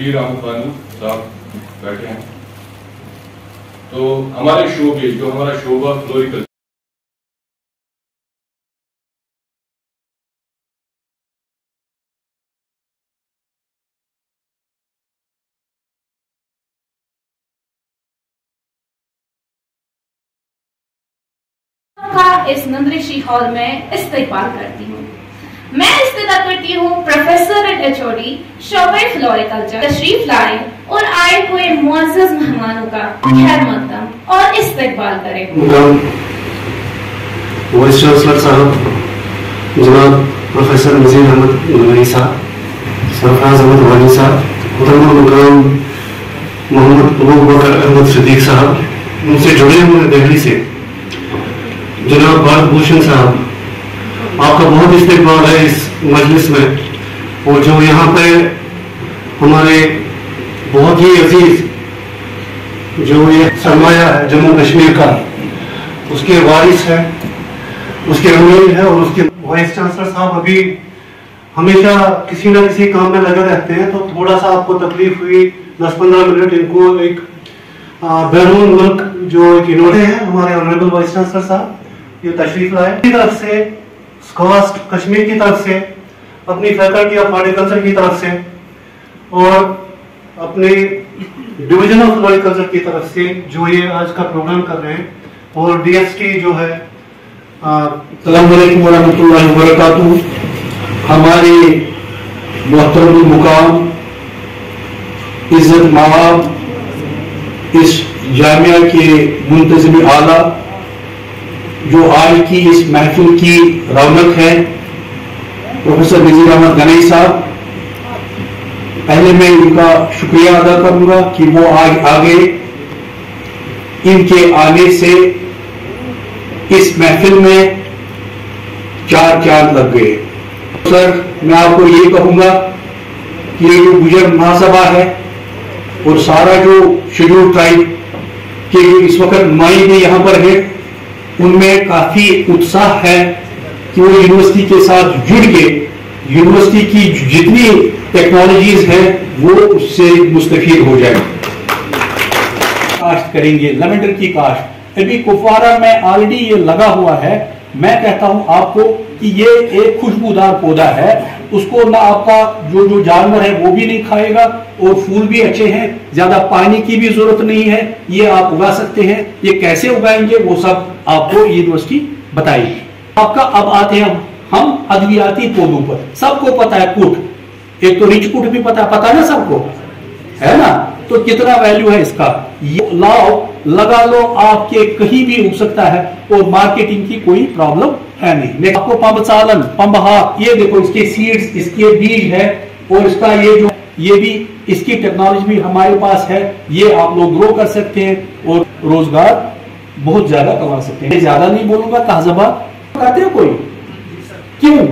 नजीर अहमद बानू साहब बैठे हैं। तो हमारे शोबे जो हमारा शोबा फ्लोरिकल्चर का इस नंदृषि हॉल में इस्तेकबाल करती हूँ। मैं इस्तेदा करती हूँ प्रोफेसर एंड एचओडी शोबे फ्लोरिकल्चर तशरीफ लाए और आए हुए मुअज़्ज़ज़ मेहमानों का खैर मकदम और इस्तेकबाल करें। वाइस चांसलर साहब जनाब प्रोफेसर नजीर अहमद गनई साहब, सरफराज अहमद वानी साहब, मुकर्रम मोहम्मद अबू बकर अहमद सिद्दीक साहब, उनसे जुड़े हुए दिल्ली से जनाब भारत भूषण साहब, आपका बहुत इस्तेकबाल है इस मजलिस में। और जो यहाँ पे हमारे बहुत ही अजीज जो ये सरमाया है जम्मू कश्मीर का, उसके वारिस है, उसके अमीर है और उसके वाइस चांसलर साहब अभी हमेशा किसी ना किसी काम में लगे रहते हैं, तो थोड़ा सा आपको तकलीफ हुई 10-15 मिनट इनको एक बैरून मुल्क जो एक इन्होंने हैं हमारे ऑनरेबल वाइस चांसलर साहब ये तशरीफ लाए की तरफ से, स्कॉस्ट कश्मीर की तरफ से, अपनी फैकल्टी ऑफ हॉर्टिकल्चर की तरफ से और अपने डिवीजन ऑफ फ्लोरिकल्चर की तरफ से जो ये आज का प्रोग्राम कर रहे हैं, और डीएसटी जो है अस्सलाम वालेकुम वरहमतुल्लाहि वबरकातुहू। हमारे मोहतरम मुकाम इज्जत माब इस जामिया के मुंतज़िम आला जो आज की इस महफिल की रौनक है, प्रोफेसर नजीर अहमद गनई साहब, पहले मैं इनका शुक्रिया अदा करूंगा कि वो आज आगे इनके आने से इस महफिल में चार चांद लग गए। सर मैं आपको ये कहूंगा कि ये जो गुजर महासभा है और सारा जो शेड्यूल ट्राइब के जो इस वक्त नुमाइंदे यहाँ पर है, उनमें काफी उत्साह है कि वो यूनिवर्सिटी के साथ जुड़ के यूनिवर्सिटी की जितनी टेक्नोलॉजीज है वो उससे मुस्तफीद हो जाए। काश्त करेंगे लेवेंडर की काश्त, अभी कुपवारा में ऑलरेडी ये लगा हुआ है। मैं कहता हूं आपको कि ये एक खुशबूदार पौधा है, उसको ना आपका जो जानवर है वो भी नहीं खाएगा और फूल भी अच्छे हैं, ज्यादा पानी की भी जरूरत नहीं है, ये आप उगा सकते हैं। ये कैसे उगाएंगे वो सब आपको यूनिवर्सिटी बताएगी। आपका अब आते हैं हम अद्वियाती पौधों पर। सबको पता है कुट, एक तो रिच कुट भी पता है ना सबको, है ना, तो कितना वैल्यू है इसका, ये लाओ लगा लो, आपके कहीं भी उग सकता है और मार्केटिंग की कोई प्रॉब्लम है नहीं। मैं आपको पंब सालन पंबहा, ये देखो इसके सीड्स, इसके बीज है और इसका ये भी इसकी टेक्नोलॉजी भी हमारे पास है, ये आप लोग ग्रो कर सकते हैं और रोजगार बहुत ज्यादा कमा सकते हैं। ज्यादा नहीं बोलूंगा, ताज़ा कहते हो कोई क्यों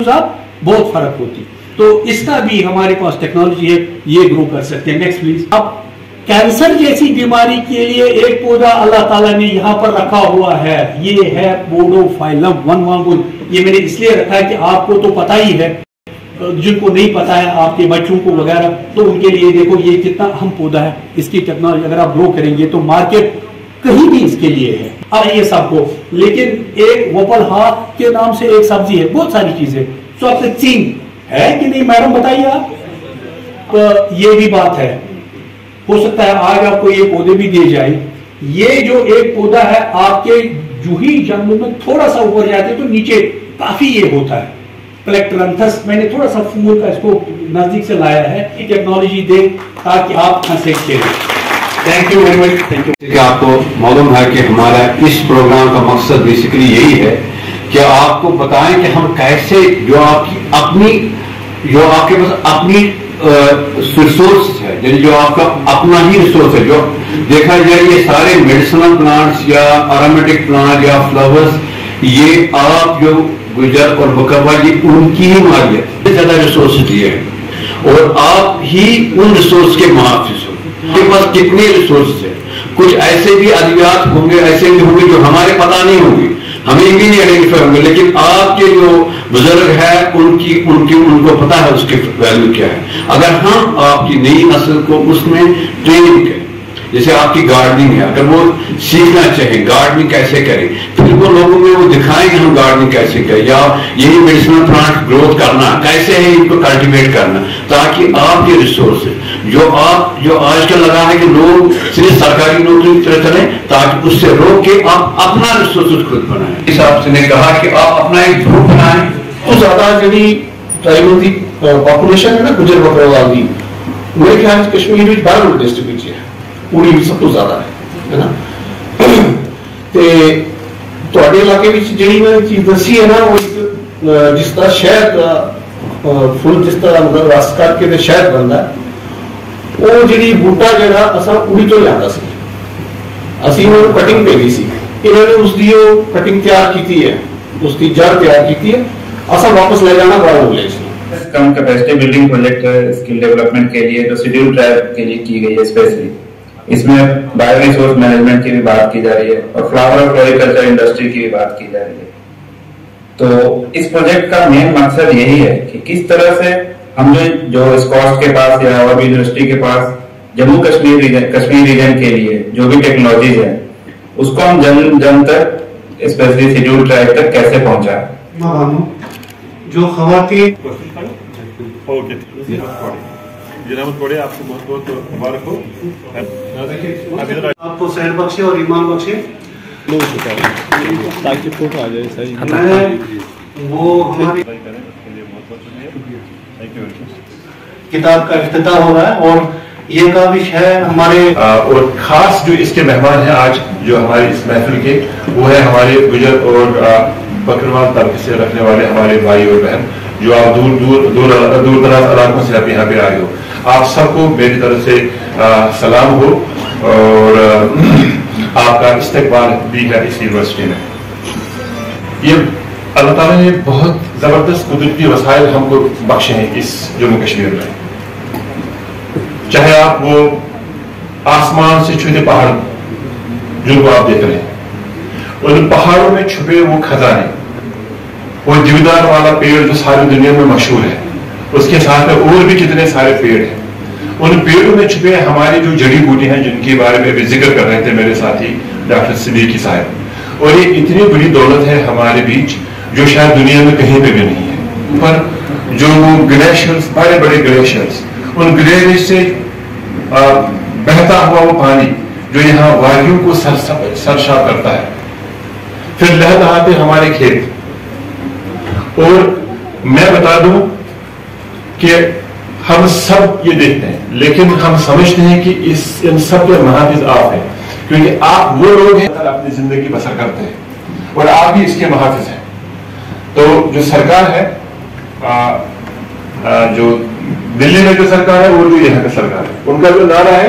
साहब बहुत फर्क होती, तो इसका भी हमारे पास टेक्नोलॉजी है, ये ग्रो कर सकते हैं। Next please. अब कैंसर जैसी बीमारी के लिए एक पौधा अल्लाह ताला ने यहाँ पर रखा हुआ है, ये है पोडोफाइलम वनवांगुल। ये मैंने इसलिए रखा है कि आपको तो पता ही है, जिनको नहीं पता है आपके बच्चों को वगैरह, तो उनके लिए देखो ये कितना अहम पौधा है। इसकी टेक्नोलॉजी अगर आप ग्रो करेंगे तो मार्केट कहीं भी इसके लिए है। अब ये सबको, लेकिन एक वोपल हाथ के नाम से एक सब्जी है, बहुत सारी चीजें चीन है कि नहीं मैडम बताइए आप। तो ये भी बात है, हो सकता है आज आपको ये पौधे भी दिए जाए। ये जो एक पौधा है आपके जूही जंगल में थोड़ा सा ऊपर जाते तो नीचे काफी ये होता है प्लेक्ट्रंथस। मैंने थोड़ा सा फूल का इसको नजदीक से लाया है, टेक्नोलॉजी दे ताकि आप हंस के। Thank you very much. Thank you. आपको मालूम है कि हमारा इस प्रोग्राम का मकसद बेसिकली यही है कि आपको बताएं कि हम कैसे जो आपके पास अपनी रिसोर्स है, यानी जो आपका अपना ही रिसोर्स है, जो देखा जाए ये सारे मेडिसिनल प्लांट्स या अरोमेटिक प्लांट या फ्लावर्स, ये आप जो गुजर और बकरवा जी उनकी ही मालियत ज्यादा रिसोर्स दिए हैं और आप ही उन रिसोर्स के मुहाफिज हो। आपके पास कितने रिसोर्स है, कुछ ऐसे भी अद्वियात होंगे, ऐसे भी होंगे जो हमारे पता नहीं होंगे, हमें भी नहीं आइडेंटिफाई होंगे, लेकिन आपके जो बुजुर्ग है उनको पता है उसकी वैल्यू क्या है। अगर हम आपकी नई नस्ल को उसमें ट्रेनिंग करें, जैसे आपकी गार्डनिंग है, अगर वो सीखना चाहे गार्डनिंग कैसे करें, फिर वो लोगों में वो दिखाएंगे हम गार्डनिंग कैसे करें, या यही मेडिसिनल प्लांट ग्रोथ करना कैसे है, इनको कल्टीवेट करना, ताकि आपके रिसोर्स जो आजकल लगा है कि लोग सिर्फ सरकारी नौकरी की तरह चलें, ताकि उससे रोक के आप अपना रिसोर्स खुद बनाएं। इस हिसाब से ने कहा कि आप अपना एक ग्रुप बनाएं। तो ज्यादा जी ट्राइबल की पॉपुलेशन है ना, गुजर बकरवाल की, मेरे ख्याल कश्मीर में 12 डिस्ट्रिक्ट है, पूरी सब तो ज्यादा है ना। ते ਤੁਹਾਡੇ ਇਲਾਕੇ ਵਿੱਚ ਜਿਹੜੀ ਮੈਂ ਚੀਜ਼ ਦੱਸੀ ਹੈ ਨਾ, ਉਹ ਜਿਸ ਤਰ੍ਹਾਂ ਸ਼ਹਿਦ ਦਾ ਫੁੱਲ ਜਿਸ ਤਰ੍ਹਾਂ ਮਤਲਬ ਰਸ ਕਰਕੇ ਤੇ ਸ਼ਹਿਦ ਬਣਦਾ, ਉਹ ਜਿਹੜੀ ਬੂਟਾ ਜਿਹੜਾ ਅਸਾਂ ਉਰੀ ਤੋਂ ਲਿਆਂਦਾ ਸੀ, ਅਸੀਂ ਉਹਨੂੰ ਕਟਿੰਗ ਭੇਜੀ ਸੀ, ਇਹਨਾਂ ਨੇ ਉਸਦੀ ਉਹ ਕਟਿੰਗ ਤਿਆਰ ਕੀਤੀ है, उसकी जड़ तैयार की है, असा वापस ले जाना बड़ा विलेज कम कैपेसिटी बिल्डिंग प्रोजेक्ट है स्किल डेवलपमेंट के लिए, जो शेड्यूल ट्राइब के लिए की गई है स्पेशली। इसमें बायो रिसोर्स मैनेजमेंट की भी बात की जा रही है और फ्लावर और फ्लोरिकल्चर इंडस्ट्री की भी बात की जा रही है। तो इस प्रोजेक्ट का मेन मकसद यही है कि किस तरह से हम जो स्कॉस्ट के पास या और भी यूनिवर्सिटी के पास जम्मू कश्मीर रीजन के लिए जो भी टेक्नोलॉजीज है उसको हम जन तक स्पेशली शेड्यूल ट्राइब तक कैसे पहुंचाए। जो खवातीन जनाब थोड़े आपको बहुत बहुत मुबारक हो, आपको सैर बख्शे और ईमान बख्शे, ताकि फोटो आ जाए सही। मैं वो हमारी किताब का इफ्तिताह हो रहा है और ये काविश है हमारे और खास जो इसके मेहमान हैं आज जो हमारे इस महफिल के, वो है हमारे गुजर और बकरवाल तबके से रखने वाले हमारे भाई और बहन, जो आप दूर दराज इलाकों से आप यहाँ पे आए हो। आप सबको मेरी तरफ से सलाम हो और आपका इस्तकबाल भी है इस यूनिवर्सिटी में। ये अल्लाह ताला ने बहुत जबरदस्त कुदरती वसाइल हमको बख्शे हैं इस जम्मू कश्मीर में, चाहे आप वो आसमान से छूते पहाड़ जिनको आप देख रहे हैं, उन पहाड़ों में छुपे वो खजाने, वो देवदार वाला पेड़ जो सारी दुनिया में मशहूर है, उसके साथ में और भी कितने सारे पेड़ हैं, उन पेड़ों में छुपे हमारी जो जड़ी बूटी हैं जिनके बारे में भी जिक्र कर रहे थे मेरे साथी डॉक्टर सिद्दीकी साहब। और ये इतनी बड़ी दौलत है हमारे बीच जो शायद दुनिया में कहीं पे भी नहीं है। पर जो ग्लेशियर्स, बड़े बड़े ग्लेशियर्स, उन ग्लेशियर से बहता हुआ वो पानी जो यहाँ वादियों को सरशाब करता है, फिर लहलहाते हमारे खेत। और मैं बता दूं कि हम सब ये देखते हैं, लेकिन हम समझते हैं कि इन सब के महाफिज आप हैं, क्योंकि आप वो लोग हैं अपनी जिंदगी बसर करते हैं और आप भी इसके महाफिज हैं। तो जो सरकार है, जो दिल्ली में जो सरकार है, वो जो यहाँ का सरकार है, उनका जो नारा है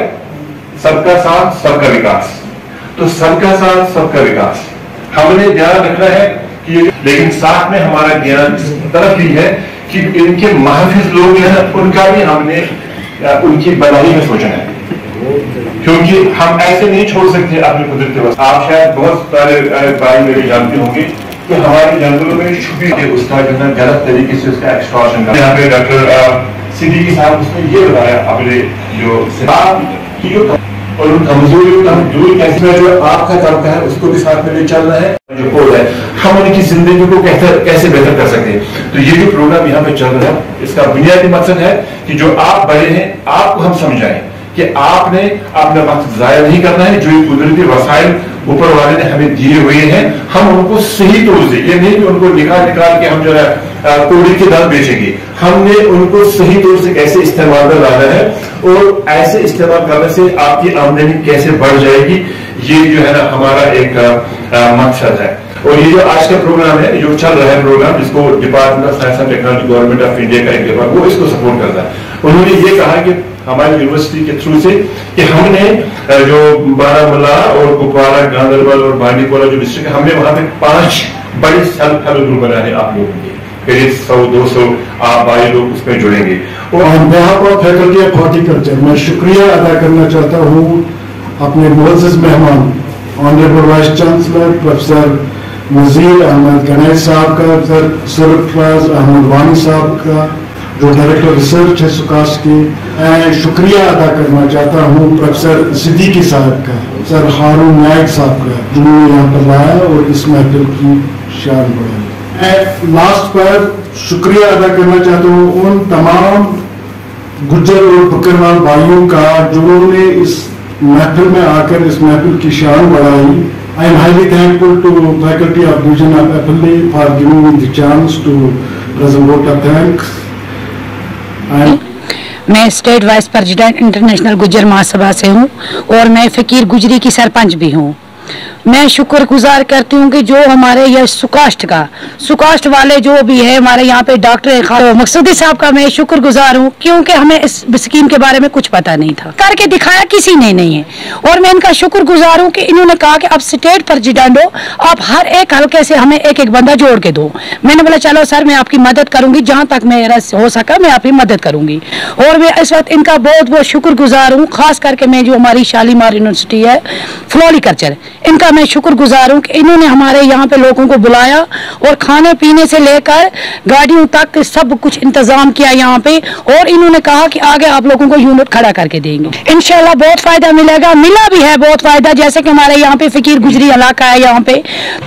सबका साथ सबका विकास। तो सबका साथ सबका विकास हमने ध्यान रखना है कि, लेकिन साथ में हमारा ध्यान इस तरफ भी है कि इनके महफिज लोग हैं उनका भी हमने उनकी भलाई में सोचना है, क्योंकि हम ऐसे नहीं छोड़ सकते अपने कुदरती वस्तु। आप शायद बहुत सारे भाई मेरे जानते होंगे कि हमारे जंगलों में छुपी है उसका जो है गलत तरीके से उसका एक्सट्रॉशन। यहाँ पे डॉक्टर सिद्दीकी साहब उसने ये बताया अपने जो और उन कमजोरियों का दूर कैसे जो आपका तबका है उसको भी साथ में ले चलना है, जो कोड है हम उनकी जिंदगी को कैसे बेहतर कर सकते हैं। तो ये जो प्रोग्राम यहाँ पे चल रहा है इसका बुनियादी मकसद है कि जो आप बड़े हैं आपको हम समझाएं कि आपने अपना वक्त जाया नहीं करना है। जो ये कुदरती वसाइल ऊपर वाले ने हमें दिए हुए हैं, हम उनको सही तौर से, ये नहीं कि उनको निकाल के हम जो है कोड़ी के दाम बेचेंगे, हमने उनको सही तौर से कैसे इस्तेमाल में लाना है और ऐसे इस्तेमाल करने से आपकी आमदनी कैसे बढ़ जाएगी, ये जो है ना हमारा एक मकसद है। और ये जो आज का प्रोग्राम है, जो चल रहा है प्रोग्राम, जिसको department of science and technology government of India का एक डिपार्टमेंट वो इसको सपोर्ट करता है। उन्होंने ये कहा कि हमारी यूनिवर्सिटी के थ्रू से कि हमने जो बारामूला और कुपवारा, गांधरबल और बांडीपोरा जो डिस्ट्रिक्ट है, हमने वहां पे 5 बड़े सेल्फ हेल्प ग्रुप बनाए आप लोगों के, करीब 100-200 आप भाई लोग उसमें जुड़ेंगे। और यहाँ पर फैकल्टी ऑफ हॉर्टिकल्चर मैं शुक्रिया अदा करना चाहता हूँ अपने मुअज़्ज़ज़ मेहमान ऑनरेबल वाइस चांसलर प्रोफेसर नज़ीर अहमद गणेश साहब का, सर सरफराज अहमद वानी साहब का जो डायरेक्टर रिसर्च है सुकाश की। मैं शुक्रिया अदा करना चाहता हूँ प्रोफेसर सिद्दीकी साहब का, सर हारून नायक साहब का, जिन्होंने यहाँ पर लाया और इस महफिल की शान बढ़ाई। मैं लास्ट पर शुक्रिया अदा करना चाहता हूँ उन तमाम गुज्जर और बकरवाल भाइयों का जिन्होंने इस महफिल में आकर इस महफिल की शान बढ़ाई। I am highly thankful to faculty of Division of Appalachia for giving me the chance to present vote of thanks. मैं state vice president international Gujjar Mahasabha से हूँ और मैं फकीर गुजरी की सरपंच भी हूँ। मैं शुक्रगुजार करती हूँ कि जो हमारे यह सुकास्ट वाले जो भी है हमारे यहाँ पे डॉक्टर मकसूदी साहब का मैं शुक्रगुजार हूँ, क्योंकि हमें इस स्कीम के बारे में कुछ पता नहीं था, करके दिखाया किसी ने नहीं है। और मैं इनका शुक्रगुजार हूँ कि इन्होंने कहा कि अब स्टेट प्रेसिडेंट हो, आप हर एक हल्के से हमें एक एक बंदा जोड़ के दो। मैंने बोला चलो सर मैं आपकी मदद करूंगी, जहाँ तक मेरा हो सका मैं आपकी मदद करूंगी। और मैं इस वक्त इनका बहुत बहुत शुक्रगुजार हूँ, खास करके मैं जो हमारी शालीमार यूनिवर्सिटी है फ्लोरिकल्चर, इनका मैं शुक्रगुजार हूँ कि इन्होंने हमारे यहाँ पे लोगों को बुलाया और खाने पीने से लेकर गाड़ियों तक सब कुछ इंतजाम किया यहाँ पे। और इन्होंने कहा कि आगे आप लोगों को यूनिट खड़ा करके देंगे, इंशाल्लाह बहुत फायदा मिलेगा, मिला भी है बहुत फायदा। जैसे कि हमारे यहाँ पे फकीर गुजरी इलाका है यहाँ पे,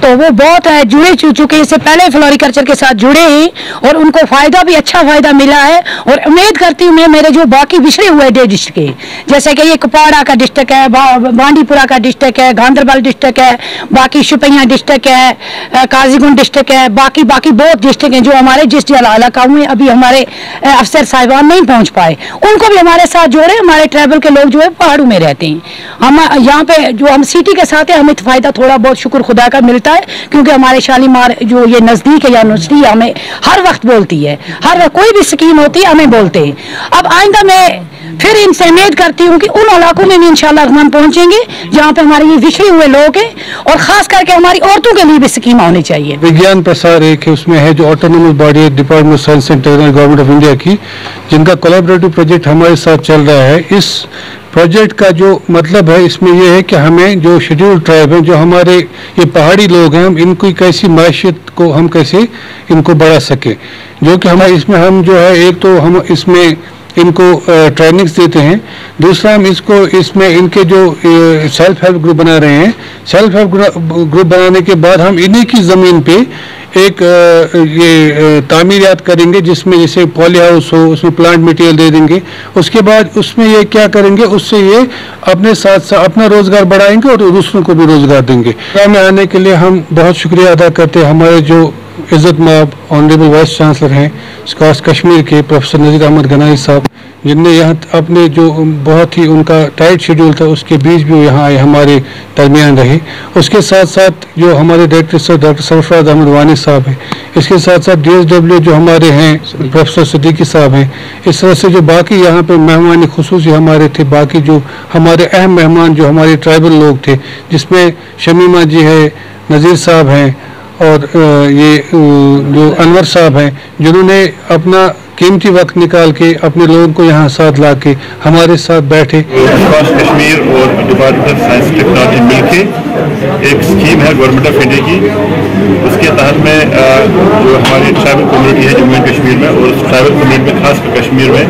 तो वो बहुत जुड़े चुके, इससे पहले फ्लोरिकल्चर के साथ जुड़े हैं और उनको फायदा भी अच्छा फायदा मिला है। और उम्मीद करती हूँ मैं मेरे जो बाकी बिछड़े हुए डिस्ट्रिक्ट है, जैसे कि ये कपाड़ा का डिस्ट्रिक्ट है, बांडीपुरा का डिस्ट्रिक्ट है, गांधरबल डिस्ट्रिक्ट है, बाकी शुपिया डिस्ट्रिक्ट है, काजीगुंड डिस्ट्रिक्ट है, बाकी बहुत डिस्ट्रिक्ट हैं जो हमारे जिस इलाका में अभी हमारे अफसर साहिबान नहीं पहुंच पाए, उनको भी हमारे साथ जोड़े। हमारे ट्राइबल के लोग जो है पहाड़ों में रहते हैं, हम यहाँ पे जो हम सिटी के साथ है, हमें फायदा थोड़ा बहुत शुक्र खुदा का मिलता है, क्योंकि हमारे शालीमार जो ये नजदीक है यूनिवर्सिटी हमें हर वक्त बोलती है, हर वक्त कोई भी स्कीम होती है हमें बोलते हैं। अब आइंदा मैं फिर इनसे उम्मीद करती हूँ कि उन इलाकों में भी इंशाल्लाह रहमान पहुंचेंगे जहाँ पे हमारे ये विछड़े हुए लोग हैं, और खास करके हमारी औरतों के लिए भी स्कीम होनी चाहिए। विज्ञान प्रसार एक है, उसमें है जो ऑटोनोमस बॉडी है department of science and technology government of India की, जिनका कोलैबोरेटिव प्रोजेक्ट हमारे साथ चल रहा है। इस प्रोजेक्ट का जो मतलब है इसमें यह है कि हमें जो शेड्यूल्ड ट्राइब हैं, जो हमारे ये पहाड़ी लोग हैं, हम इनको कैसी माशियत को हम कैसे इनको बढ़ा सके, जो कि हमारे इसमें हम जो है एक तो हम इसमें इनको ट्रेनिंग्स देते हैं, दूसरा हम इसमें इनके जो सेल्फ हेल्प ग्रुप बना रहे हैं, सेल्फ हेल्प ग्रुप बनाने के बाद हम इन्हीं की ज़मीन पे एक ये तामीरात करेंगे, जिसमें जैसे पॉली हाउस हो उसमें प्लांट मटेरियल दे देंगे। उसके बाद उसमें ये क्या करेंगे, उससे ये अपने साथ साथ अपना रोजगार बढ़ाएंगे और दूसरों को भी रोजगार देंगे। में आने के लिए हम बहुत शुक्रिया अदा करते हैं हमारे जो इज्जत माब ऑनरेबल वाइस चांसलर हैं स्कॉट्स कश्मीर के प्रोफेसर नज़ीर अहमद गनाई साहब, जिनने यहाँ अपने जो बहुत ही उनका टाइट शेड्यूल था उसके बीच भी यहाँ आए, हमारे दरमियान रहे। उसके साथ साथ जो हमारे डायरेक्टर डॉक्टर सरफराज अहमद वानी साहब हैं, इसके साथ साथ DSW जो हमारे हैं प्रोफेसर सिद्दीकी साहब हैं, इस तरह से जो बाकी यहाँ पे मेहमान खुसूसी हमारे थे, बाकी जो हमारे अहम मेहमान जो हमारे ट्राइबल लोग थे, जिसमें शमीमा जी है, नज़ीर साहब हैं और ये जो अनवर साहब हैं, जिन्होंने अपना कीमती वक्त निकाल के अपने लोगों को यहाँ साथ ला के हमारे साथ बैठे। कश्मीर और डिपार्टमेंट ऑफ साइंस टेक्नोलॉजी मिलके एक स्कीम है गवर्नमेंट ऑफ इंडिया की, उसके तहत में जो हमारी ट्राइबल कम्युनिटी है जम्मू एंड कश्मीर में, और उस ट्राइबल कम्युनिटी में खासकर कश्मीर में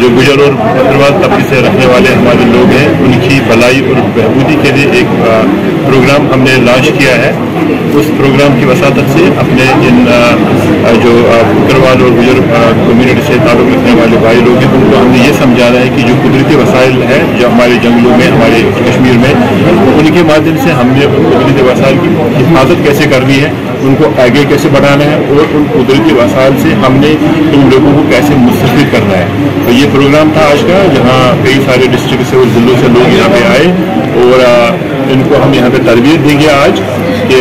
जो गुजर और बकरवाल तबके से रखने वाले हमारे लोग हैं, उनकी भलाई और बहबूदी के लिए एक प्रोग्राम हमने लॉन्च किया है। उस प्रोग्राम की वसातत से अपने इन जो बकरवाल और गुजर कम्युनिटी से ताल्लुक़ रखने वाले भाई लोग हैं, उनको हमने ये समझाना है कि जो कुदरती वसाइल है जो हमारे जंगलों में, हमारे कश्मीर में, उनके माध्यम से हमने उन कुदरती वसाइल की हिफाजत कैसे करनी है, उनको आगे कैसे बढ़ाना है, और उन कुदरती वसाइल से हमने इन लोगों को कैसे मुस्तफ़ीद करना है। तो ये प्रोग्राम था आज का, जहाँ कई सारे डिस्ट्रिक्ट से और ज़िलों से लोग यहाँ पे आए, और इनको हम यहाँ पे तरबियत देंगे आज कि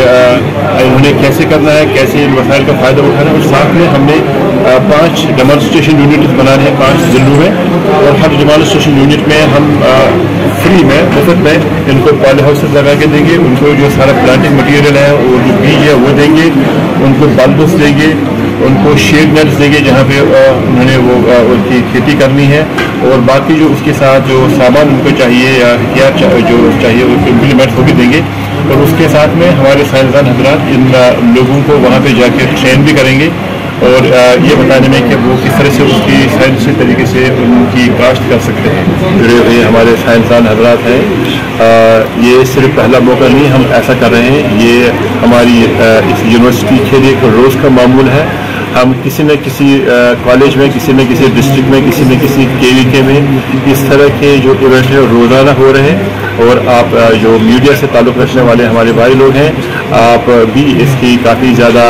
उन्हें कैसे करना है, कैसे इन वसाइल का फ़ायदा उठाना है। और साथ में हमने 5 डेमोन्स्ट्रेशन यूनिट बनाने हैं 5 ज़िलों में, और हर डेमोन्स्ट्रेशन यूनिट में हम फ्री में मुफ्त में इनको पॉली हाउसेस लगा के देंगे, उनको जो सारा प्लांटिंग मटीरियल है और जो बीज है वो देंगे, उनको बल्ब्स देंगे, उनको शेड नेट्स देंगे जहाँ पे उन्होंने वो उनकी खेती करनी है, और बाकी जो उसके साथ जो सामान उनको चाहिए या हथियार जो चाहिए वो इम्प्लीमेंट्स वो भी देंगे। और उसके साथ में हमारे साइंसदान हजरात इन लोगों को वहाँ पे जाके ट्रेन भी करेंगे और ये बताने में कि वो किस तरह से उसकी साइंसी तरीके से उनकी काश्त कर सकते हैं। जुड़े हुए हमारे साइंसदान हजरात हैं, ये सिर्फ पहला मौका नहीं हम ऐसा कर रहे हैं, ये हमारी इस यूनिवर्सिटी के लिए एक रोज़ का मामूल है। हम किसी न किसी कॉलेज में, किसी न किसी डिस्ट्रिक्ट में, किसी न किसी KVK में इस तरह के जो इवेंट है रोज़ाना हो रहे हैं और आप जो मीडिया से ताल्लुक़ रखने वाले हमारे भाई लोग हैं, आप भी इसकी काफ़ी ज़्यादा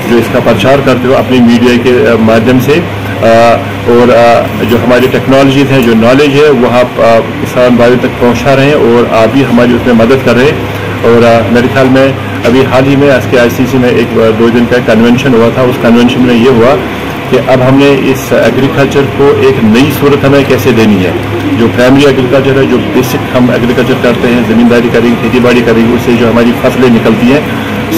जो इसका प्रचार करते हो अपनी मीडिया के माध्यम से, और जो हमारी टेक्नोलॉजीज़ हैं, जो नॉलेज है वो आप किसान भाइयों तक पहुँचा रहे हैं और आप भी हमारी उसमें मदद कर रहे हैं। और मेरे ख्याल में अभी हाल ही में SK ICC में एक 2 दिन का कन्वेंशन हुआ था, उस कन्वेंशन में ये हुआ कि अब हमने इस एग्रीकल्चर को एक नई सूरत हमें कैसे देनी है। जो प्राइमरी एग्रीकल्चर है, जो बेसिक हम एग्रीकल्चर करते हैं, ज़मींदारी करेंगे, खेती बाड़ी करेंगे, उससे जो हमारी फसलें निकलती हैं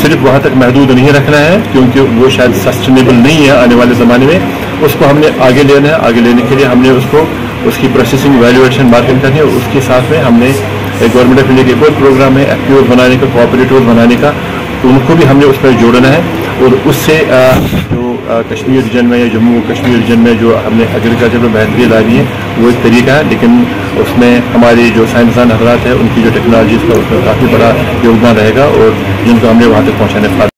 सिर्फ वहाँ तक महदूद नहीं रखना है, क्योंकि वो शायद सस्टेनेबल नहीं है आने वाले ज़माने में। उसको हमने आगे लेना है, आगे लेने के लिए हमने उसको उसकी प्रोसेसिंग वैल्यूएशन मार्केट करनी है, और उसके साथ में हमने एक गवर्नमेंट ऑफ इंडिया के कोई प्रोग्राम है FPOs बनाने का, कोऑपरेटिव बनाने का, उनको भी हमने उसमें जोड़ना है। और उससे जो कश्मीर रीजन में या जम्मू कश्मीर रीजन में जो हमने एग्रीकल्चर में बेहतरी लानी है वो एक तरीका है, लेकिन उसमें हमारे जो साइंसदान हजरात हैं उनकी जो टेक्नोलॉजी का उसमें काफ़ी बड़ा योगदान रहेगा और जिनको हमने वहाँ तक पहुँचाने का